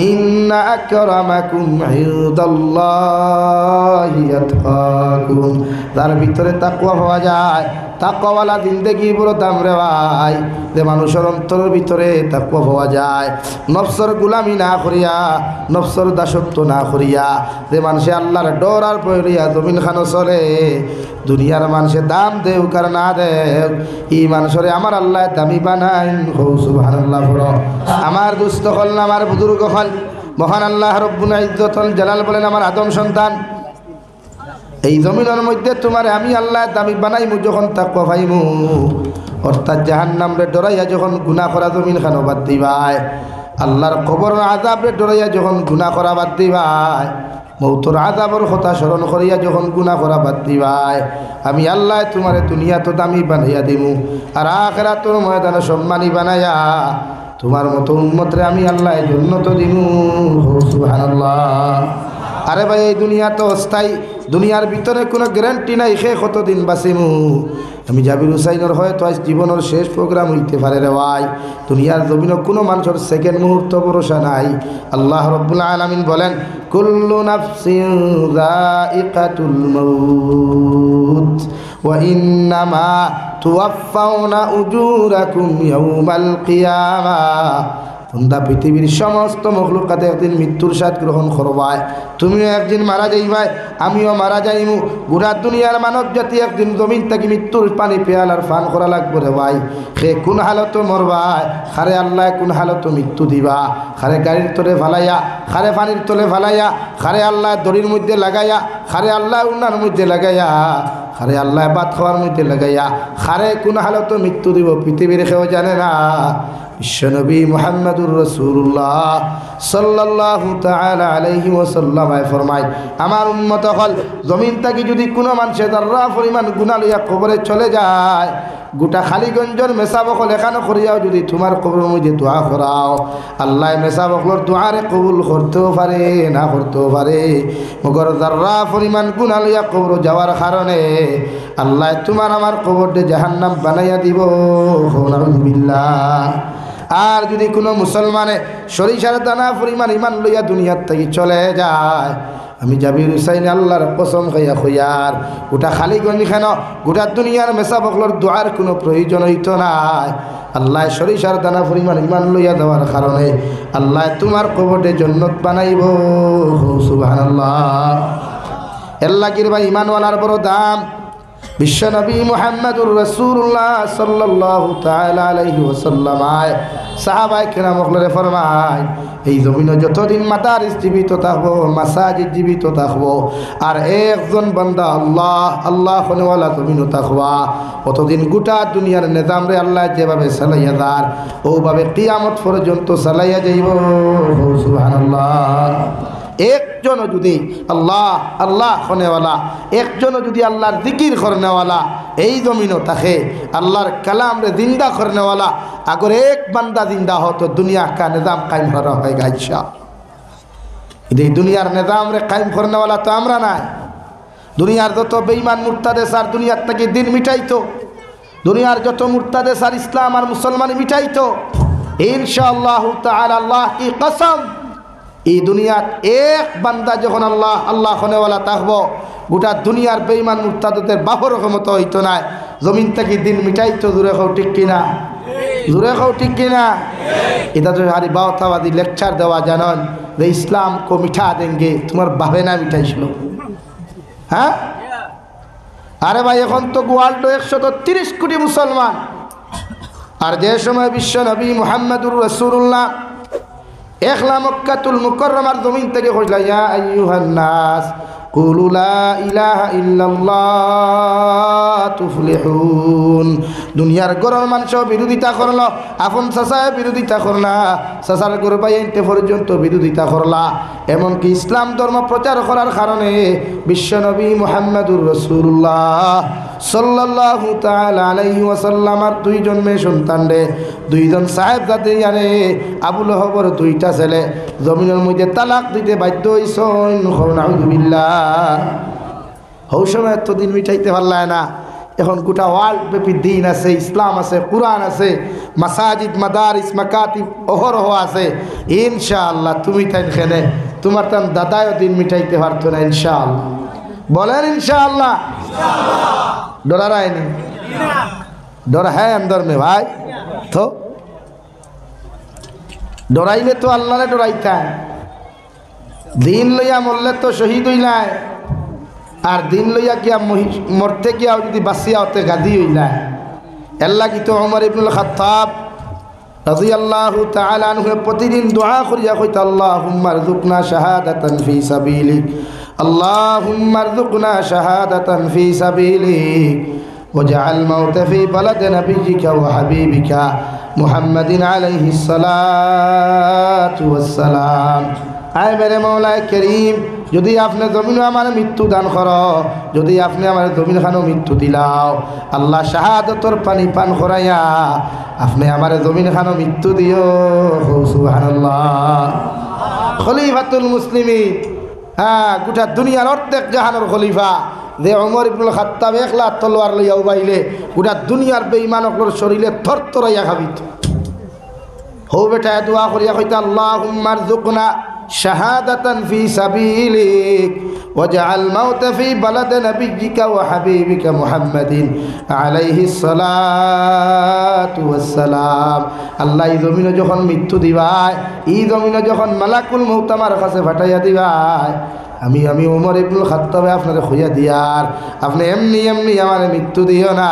ইন্না আকরামাকুম ইনদাল্লাহি আতকাকুম। তার ভিতরে তাকওয়া পাওয়া যায়। তাকওয়ালা জিন্দেগি বড় দাম রে ভাই, যে মানুষের অন্তরের ভিতরে তাকওয়া পাওয়া যায়। নফসের গোলামি না করিয়া, নফসের দাসত্ব না করিয়া, যে মানুষে আল্লাহর ডর আর পড়িয়া জমিন খানো চলে, দুনিয়ার মানুষে দাম দেও কার না দেও, এই মানুষরে আমার আল্লাহ দামি বানাই। সুবহানাল্লাহ। আমার দুস্থ হল না, আমার বুজুর্গ হল, মহান আল্লাহ রব্বুল ইজ্জত জালাল বলেন, আমার আদম সন্তান, এই জমিনের মধ্যে তোমার আমি আল্লাহ দামি বানাইমু যখন তাকওয়া পাইমু, অর্থাৎ জাহান্নাম রে ডরাইয়া যখন গুনাহ করা জমিন খানো বাদ দিবাই, আল্লাহর কবর আযাব রে ডরাইয়া যখন গুনাহ করা বাদ দিবাই, মৌতর আযাবর কথা স্মরণ করিয়া যখন গুনাহ করা বাদ দিবাই, আমি আল্লাহ তোমারে দুনিয়া তো দামি বানাইয়া দিমু, আর আখিরাতের ময়দানে সম্মানী বানাইয়া তোমার মতো উম্মতরে আমি আল্লাহ জান্নাত দিমু। সুবহানাল্লাহ। আরে ভাই, এই দুনিয়া তো অস্থায়ী, দুনিয়ার ভিতরে কোনো গ্যারান্টি নাই সে কতদিন বাঁচিমু। আমি জাবির হুসাইনের হয়তো আজ জীবনের শেষ প্রোগ্রাম হইতে পারে রে ভাই। দুনিয়ার জমিনে কোনো মানুষের সেকেন্ড মুহূর্ত ভরসা নাই। আল্লাহ রব্বুল আলামিন বলেন, কুল্লু নাফসিন যায়িকাতুল মাউত ওয়া ইন্নামা তুওয়াফাউনা উজুরাকুম ইয়াউমাল কিয়ামাহ। তোমরা পৃথিবীর সমস্ত মখলুকাতে একদিন মৃত্যুর স্বাদ গ্রহণ করবাই, তুমিও একদিন মারা যাইবাই, আমিও মারা যাইমু। গোটা দুনিয়ার মানব জাতি একদিন জমিন থেকে মৃত্যুর পানি পেয়ালার ফান করা লাগবে রে ভাই। সে কোন হালত মরবাই, খারে আল্লাহ কোন হালত মৃত্যু দিবা, খারে গাড়ির তলে ফালাইয়া, খারে পানির তলে ফালাইয়া, খারে আল্লাহ দড়ির মধ্যে লাগাইয়া, খারে আল্লাহ উন্নার মধ্যে লাগাইয়া, খারে আল্লাহ ভাত খাওয়ার মধ্যে লাগাইয়া, খারে কোন হালত মৃত্যু দিব পৃথিবীর কেউ জানে না। বিশ্বনবী মুহাম্মদুর রাসূলুল্লাহ সাল্লাল্লাহু তাআলা আলাইহি ওয়াসাল্লাম ফরমায়, আমার উম্মত হল জমিন থেকে যদি কোনো মানুষের যারা পরিমাণ গুনাহ লইয়া কবরে চলে যায়, গোটা খালিগঞ্জের মেসাবকল এখানে করিয়াও যদি তোমার কবরের মধ্যে দোয়া করাও, আল্লাহ মেসাবকলর দোয়ারে কবুল করতেও পারে না করতেও পারে। মগর যারা পরিমাণ গুনাহ লইয়া কবর যাওয়ার কারণে আল্লাহ তোমার আমার কবরকে জাহান্নাম বানাইয়া দিব। নাউযুবিল্লাহ। আর যদি কোনো মুসলমানে সরিষার দানা পরিমাণ ইমান লইয়া দুনিয়ার থেকে চলে যায়, আমি জাবির হুসাইন আল্লাহর কসম খাইয়া খইয়ার গোটা খালিগঞ্জ খান গোটা দুনিয়ার মেসাবকলর দোয়ার কোনো প্রয়োজন হইতো নাই। আল্লাহ সরিষার দানা পরিমাণ ইমান লইয়া দেওয়ার কারণে আল্লাহ তোমার কবরে জান্নাত বানাইব। সুবহানাল্লাহ। এর লাগির ভাই ইমানওয়ালার বড় দাম। বিশ্বনবী মুহাম্মদুর রাসূলুল্লাহ সাল্লাল্লাহু তাআলা আলাইহি ওয়াসাল্লাম সাহাবায়ে কেরামকে ফরমায়, এই জমিনে যতদিন মাদারিস জীবিত থাকবো, মাসাজিদ জীবিত থাকবো, আর একজন বান্দা আল্লাহ আল্লাহ হনেওয়ালা জমিনে থাকবা, অতদিন গোটা দুনিয়ার নিজাম রে আল্লাহ যেভাবে চালাইয়া যার ওভাবে কিয়ামত পর্যন্ত চালাইয়া যাইব। সুবহানাল্লাহ। একজন যদি আল্লাহ আল্লাহ হনেওয়ালা, একজন যদি আল্লাহর জিকির করনেওয়ালা এই জমিনও থাকে, আল্লাহর কালাম রে জিন্দা করনেওয়ালা, আগর এক বান্দা জিন্দা হতো দুনিয়া কা নিজাম কায়েম করা হয় গাইছা। এই দুনিয়ার নিজাম রে কায়েম করনেওয়ালা তো আমরা নাই। দুনিয়ার যত বেঈমান মুরতাদে সার দুনিয়ার থেকে দিন মিটাইতো, দুনিয়ার যত মুরতাদে সার ইসলাম আর মুসলমান মিটাইতো। ইনশাআল্লাহ তাআলা আল্লাহ কি কসম, এই দুনিয়ার এক বান্দা যখন আল্লাহ আল্লাহ হনেওয়ালা থাকবো, গোটা দুনিয়ার বেঈমান মুরতাদদের বাপর ক্ষমতা হইতো না, জমিন থেকে দিন মিটাইতো। জোরে খাও ঠিক কিনা? জোরে খাও ঠিক কিনা? এটা তো হারি বাওতাবাদী লেকচার দেওয়া জানেন যে ইসলাম কো মিঠা দেঙ্গে, তোমার বাপে না মিঠাইছিল। হ্যাঁ, আরে ভাই এখন তো ওয়ার্ল্ড 130 কোটি মুসলমান, আর যে সময় বিশ্ব নবী মুহাম্মদুর রাসূলুল্লাহ একলা মক্কাতুল মুকাররমার জমিন থেকে কইলা, ইয়া আইয়ুহান নাস কুলু লা ইলাহা ইল্লাল্লাহ তুফলিহুন। দুনিয়ার গরর মানুষ বিরোধিতা করলো, আপন চাচায় বিরোধিতা করলা, চাচার গরু ভাই এনতে পর্যন্ত বিরোধিতা করলা। এমনকি ইসলাম ধর্ম প্রচার করার কারণে বিশ্বনবী মুহাম্মদুর রাসূলুল্লাহ সাল্লাল্লাহু তাআলা আলাইহি ওয়াসাল্লামার দুইজন মেয়ে সন্তান রে, দুইজন সাহেবজাদে আরে আবু লহবর দুইটা ছেলে জমিনের মধ্যে তালাক দিতে বাধ্য হইছেন। নাউযুবিল্লাহ। হৌ সময় এতদিন মিটাইতে পারলায় না, এখন গোটা ওয়ার্ল্ড ব্যাপী দিন আছে, ইসলাম আছে, কোরআন আছে, মাসাজিদ মাদারিস মাকাতিব অহরহ আছে ইনশাআল্লাহ। তুমি তাই খেনে তোমার তান দাদাও দিন মিটাইতে পারতো না ইনশাআল্লাহ। বলেন ইনশাআল্লাহ। ডরা রায়নি डर है अंदर में भाई, तो डराइले तो अल्लाह ने डराइता है। दिन लइया मरले तो शहीद हইলায়, আর दिन लइया क्या मरते क्या যদি বাঁচিয়া হতে গাদি হইলায়। আল্লাহ কি তো ওমর ইবনুল খাত্তাব রাদিয়াল্লাহু তাআলা আনহু প্রতিদিন দোয়া করিয়া কইতা আল্লাহুম্মা রযুকনা শাহাদাতান ফি সাবিলিক, আল্লাহুম্মা রযুকনা শাহাদাতান ফি সাবিলিক وجعل الموت في بلد نبيك وحبيبك محمد عليه الصلاة والسلام। आए मेरे मौला करीम যদি আপনি জমিনে আমার মৃত্যু দান করো, যদি আপনি আমার জমিন খানো মৃত্যু দিলাও, আল্লাহ শাহাদতর পানি পান করাইয়া আপনি আমার জমিন খানো মৃত্যু দিও। সুবহানাল্লাহ। খলিফাতুল মুসলিমিন, হ্যাঁ গোটা দুনিয়ার অর্ধেক জাহানের খলিফা যে ওমর ইবনুল খাত্তাব একলা তলোয়ার লইয়া উবাইলে গোটা দুনিয়ার বেঈমানকর শরীরে থরথরাইয়া খাবিত। হো বেটা দোয়া করিয়া কইতা আল্লাহুম্মা রযুকনা শাহাদাতান ফি সাবিলিক ওয়াজআল মাউতা ফি বালাদ নাবিয়্যিকা ওয়া হাবিবিকা মুহাম্মাদিন আলাইহিস সালাতু ওয়াস সালাম। আল্লাহ এই জমিনে যখন মৃত্যু দিবায়, এই জমিনে যখন মালাকুল মউত আমার কাছে পাঠাইয়া দিবায়, আমি ওমর ইবনুল খাত্তাব আপনারে খুঁজা দিয়ার, আপনি এমনি এমনি আমার মৃত্যু দিও না,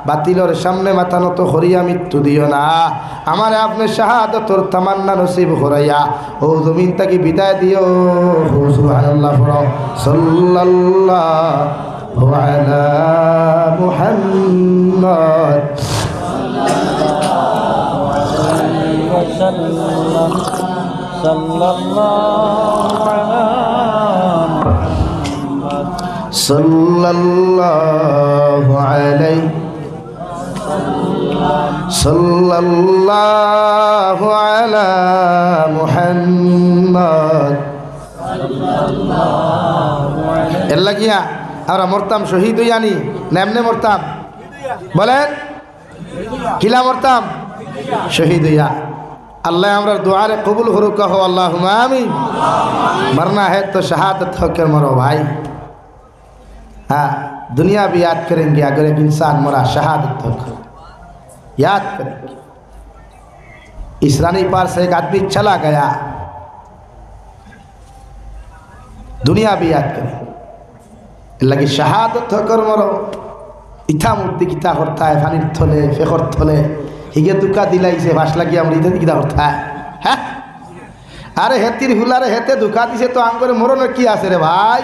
বাতিলের সামনে মাথা নত করিয়া মৃত্যু দিও না, আমার আপনি শাহাদাতর তামান্না নসিব করাইয়া ও জমিন থেকে বিদায় দিও। সুবহানাল্লাহ। সাল্লাল্লাহু আলা মুহাম্মদ সাল্লাল্লাহু আলাইহি সাল্লাল্লাহু আলা মুহাম্মদ। এর লাগিয়া আমরা মরতাম শহীদ হইয়ানি না এমনি মরতাম? বলেন কিলা মরতাম? শহীদ হইয়া। अल्लाह हमरा दुआरे कबूल करो, कहो अल्लाहुम्मा आमीन। मरना है तो शहादत होकर मरो भाई। हाँ, दुनिया भी याद करेंगे अगर एक इंसान मरा शहादत होकर, याद करेंगे। इस रानी पार से एक आदमी चला गया, दुनिया भी याद करेंगे। लगी शहादत होकर मरो। इथा मूर्ति किता करता है फानिर थले फेखर थले हिगे दुका दिलाइसे भाष লাগিয়ে আমরা ইতে কিটা করতে হ্যাঁ? আরে হেতির হুলারে হেতে দুকা দিছে তো আঙ্গরে মরণের কি আছে রে ভাই?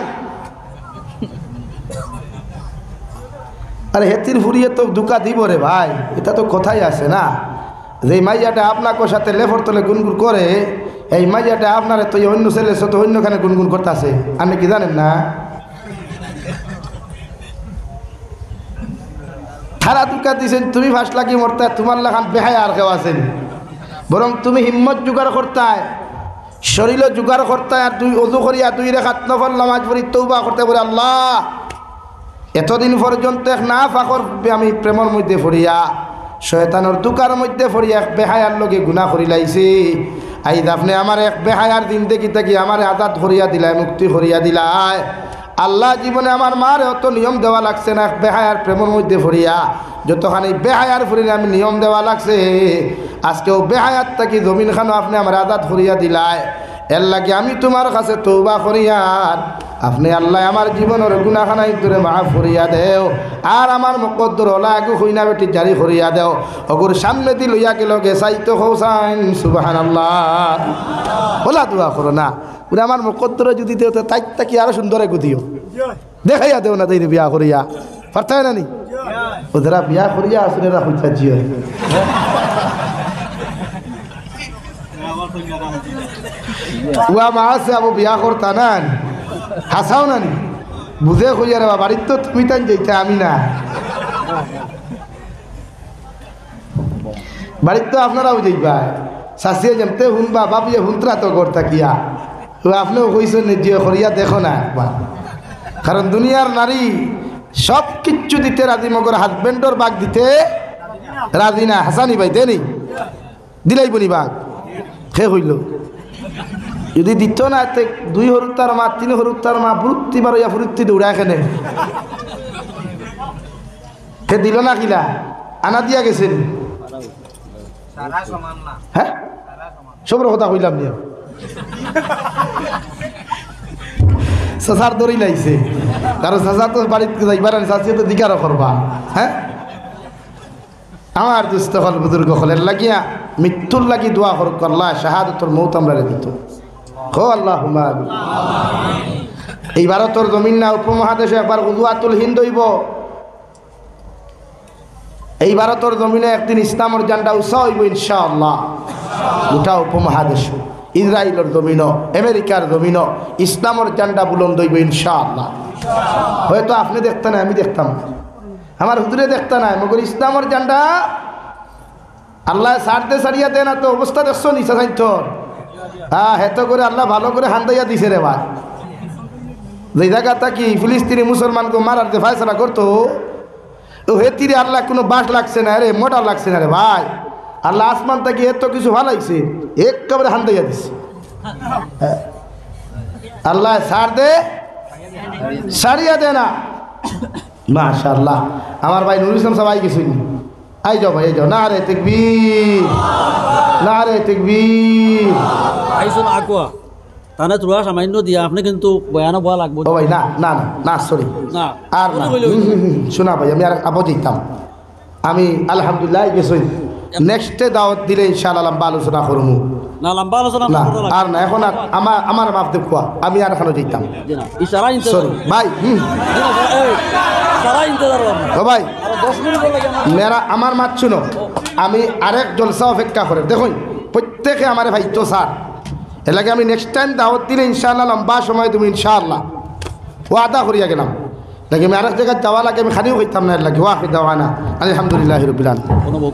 আরে হেতির ফুরিয়ে তো দুকা দিব রে ভাই, এটা তো কথাই আছে না। যে মাইয়াটা আপনাকে সাথে লেফর তলে গুনগুন করে, এই মাইয়াটা আপনারে তো অন্য ছেলে তো অন্যখানে গুনগুন করতেছে, আপনি কি জানেন না? তারা দুকা দিছেন, তুমি ফাঁস লাগিয়ে মরতে, তোমার লাখান বেহায় আর কেউ আছেন। বরং তুমি হিম্মত জোগাড় করতায়, শরীর জোগাড় করতায়, আর তুই অজু করিয়া 2 রাকাত নফল নামাজ পড়ি তওবা করতে বলে আল্লাহ এতদিন পর্যন্ত এক না ফাকর আমি প্রেমের মধ্যে পড়িয়া শয়তানের দুকার মধ্যে পড়িয়া এক বেহায়ার লগে গুনাহ করি লাইছি। আইজ আপনি আমার এক বেহায়ার দিন দেখি থাকি আমার আজাদ করিয়া দিলায়, মুক্তি করিয়া দিলায়। আল্লাহ জীবনে আমার মার অত নিয়ম দেওয়া লাগছে না, বেহায়ার প্রেমের মধ্যে পড়িয়া যতখানি বেহায়ার ফুরিলে আমি নিয়ম দেওয়া লাগছে। আজকেও বেহায়ার থাকি জমিন খানো আপনি আমার আজাদ করিয়া দিলায়। এর লাগে আমি তোমার কাছে তওবা করিয়ার আপনি আল্লাহ আমার জীবনের গুনাহখানাই দূরে মাফ করিয়া দেও, আর আমার মুকদ্দর হলা আগু হইনা বেটি জারি করিয়া দেও। অগুর সামনে দি লইয়া গেল গেছাইতো হোসাইন সুবহানাল্লাহ। বলা দোয়া করো না, ওরা আমার মুকদ্দরে যদি দেও তাই তাকি আরো সুন্দরে গুদিও, দেখাইয়া দেও না তাই বিয়া করিয়া পারতাই না নি ওদেরা বিয়া করিয়া আসলে হইতা জিও উয়া মা আছে আবু বিয়া করতা না হাসাও না নি বুঝে কইয়া রে বাড়ির তো তুমি তাই যাইতে আমি না, বাড়ির তো আপনারাও যাইবা শাসিয়ে যেমতে শুনবা বাবিয়ে শুনতরা তো করতা কিয়া আপনিও কইছেন যে করিয়া দেখো না একবার। কারণ দুনিয়ার নারী সব কিচ্ছু দিতে রাজি, মগর হাজবেন্ডর বাগ দিতে রাজি না হাসানি ভাই দেনি দিলাই বনি বাঘ খে হইল যদি দিত না তে 2 হরুত্তার মা 3 হরুত্তার মা ফুরুত্তি বার ইয়া ফুরুত্তি দৌড়া এখানে খে দিল না কিলা আনা দিয়া গেছেন হ্যাঁ সবর কথা কইলাম নিয়ে সাসার দড়ি লাইছে কারণ সাসা তো বাড়িতে যাইবার চাষি তো দিকারও করবা হ্যাঁ আমার দুস্থ হল বুজুর্গ হলের লাগিয়া মৃত্যুর লাগি দোয়া করুক আল্লাহ শাহাদতর মৌত আমরা দিত হো আল্লাহ এই ভারতের জমিন না উপমহাদেশে একবার উজুয়াতুল হিন্দ হইব এই ভারতের জমিনে একদিন ইসলামের জান্ডা উৎসাহ হইব ইনশাআল্লাহ গোটা উপমহাদেশ ইসরায়েলের জমিন আমেরিকার জমিন ইসলামের জান্ডা বুলন্দ হইব ইনশাআল্লাহ হয়তো আপনি দেখতেন না আমি দেখতাম আমার হুজুরে দেখতে নাই মগর ইসলামের জান্ডা আল্লাহ সারতে সারিয়া দেয় না তো অবস্থা দেখছো নিশা সাইথর হ্যাঁ হেতো করে আল্লাহ ভালো করে হান্দাইয়া দিছে রে ভাই যে জায়গাটা কি ফিলিস্তিনি মুসলমানকে মারার যে ফায়সালা করতো ও হেতিরে আল্লাহ কোনো বাস লাগছে না রে মোটা লাগছে না রে ভাই আল্লাহ আসমান থেকে এত কিছু ভালাইছে একেবারে হান্দাইয়া দিছে আল্লাহ সার দে সারিয়া দে না মাশাআল্লাহ আমার ভাই নুরুল ইসলাম সবাই গেছেন আই যাও ভাই যাও নারে তাকবীর নারে তাকবীর আইসুন আকোয়া তানে তোরা সামান্য দিয়া আপনি কিন্তু বয়ান বলা লাগবে ও ভাই না না না না সরি না আর না শোনা ভাই আমি আর আবো যেতাম আমি আলহামদুলিল্লাহ গেছই নেক্সটে দাওয়াত দিলে ইনশাআল্লাহ লম্বা আলোচনা করব না লম্বা আলোচনা না আর না এখন আর আমার মাফ দেখুয়া আমি আর এখনো যেতাম ইশারা ইনতে সরি ভাই ইশারা ইন্তজার ও ভাই আর 10 মিনিট লাগে মেরা আমার মাত শুনো আমি আরেক জলসা অপেক্ষা করে দেখুন প্রত্যেকে আমার ভাই তো স্যার এর লাগে আমি নেক্সট টাইম দাওয়াত দিলে ইনশাআল্লাহ লম্বা সময় তুমি ইনশাআল্লাহ ওয়াদা করিয়া গেলাম লাগে আমি আরেক জায়গায় যাওয়া লাগে আমি খানিও হইতাম না এর লাগে ওয়াহি দাওয়ানা আলহামদুলিল্লাহি রাব্বিল আলামিন